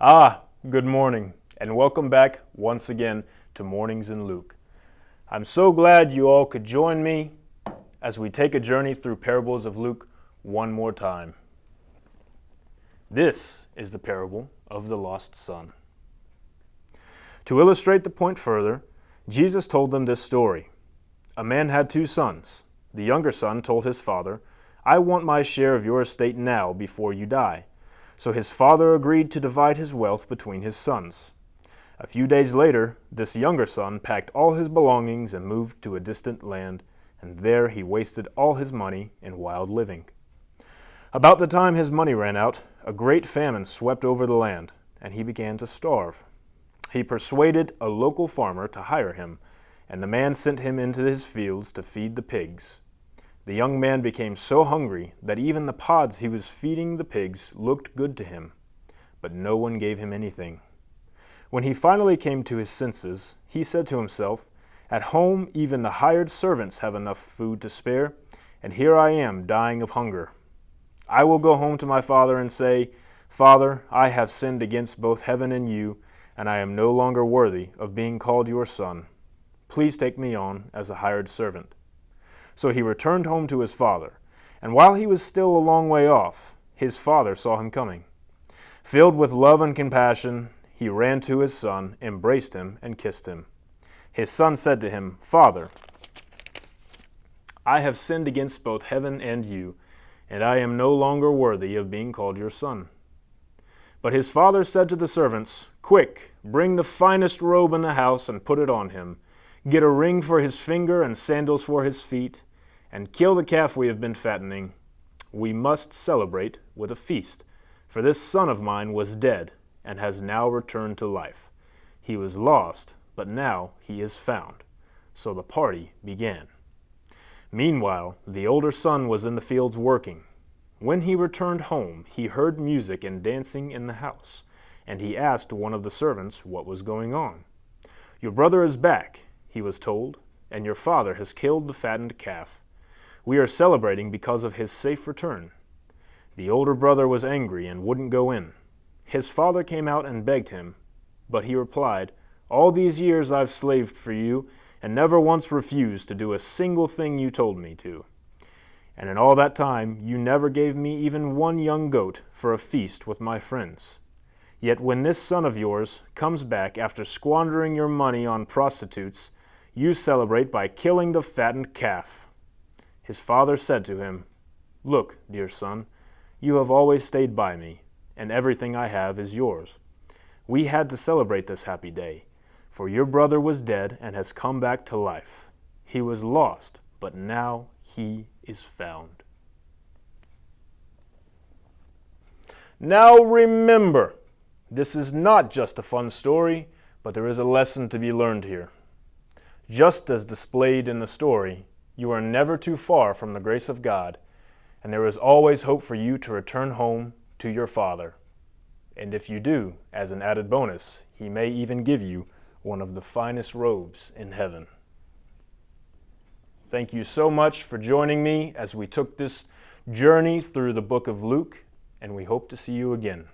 Good morning, and welcome back once again to Mornings in Luke. I'm so glad you all could join me as we take a journey through parables of Luke one more time. This is the parable of the lost son. To illustrate the point further, Jesus told them this story. A man had 2 sons. The younger son told his father, "I want my share of your estate now before you die." So his father agreed to divide his wealth between his sons. A few days later, this younger son packed all his belongings and moved to a distant land, and there he wasted all his money in wild living. About the time his money ran out, a great famine swept over the land, and he began to starve. He persuaded a local farmer to hire him, and the man sent him into his fields to feed the pigs. The young man became so hungry that even the pods he was feeding the pigs looked good to him, but no one gave him anything. When he finally came to his senses, he said to himself, "At home even the hired servants have enough food to spare, and here I am dying of hunger. I will go home to my father and say, 'Father, I have sinned against both heaven and you, and I am no longer worthy of being called your son. Please take me on as a hired servant.'" So he returned home to his father, and while he was still a long way off, his father saw him coming. Filled with love and compassion, he ran to his son, embraced him, and kissed him. His son said to him, "Father, I have sinned against both heaven and you, and I am no longer worthy of being called your son." But his father said to the servants, "Quick, bring the finest robe in the house and put it on him. Get a ring for his finger and sandals for his feet, and kill the calf we have been fattening. We must celebrate with a feast, for this son of mine was dead and has now returned to life. He was lost, but now he is found." So the party began. Meanwhile, the older son was in the fields working. When he returned home, he heard music and dancing in the house, and he asked one of the servants what was going on. "Your brother is back," he was told, "and your father has killed the fattened calf. We are celebrating because of his safe return." The older brother was angry and wouldn't go in. His father came out and begged him, but he replied, "All these years I've slaved for you, and never once refused to do a single thing you told me to. And in all that time you never gave me even one young goat for a feast with my friends. Yet when this son of yours comes back after squandering your money on prostitutes, you celebrate by killing the fattened calf." His father said to him, "Look, dear son, you have always stayed by me, and everything I have is yours. We had to celebrate this happy day, for your brother was dead and has come back to life. He was lost, but now he is found." Now remember, this is not just a fun story, but there is a lesson to be learned here. Just as displayed in the story, you are never too far from the grace of God, and there is always hope for you to return home to your Father. And if you do, as an added bonus, He may even give you one of the finest robes in heaven. Thank you so much for joining me as we took this journey through the book of Luke, and we hope to see you again.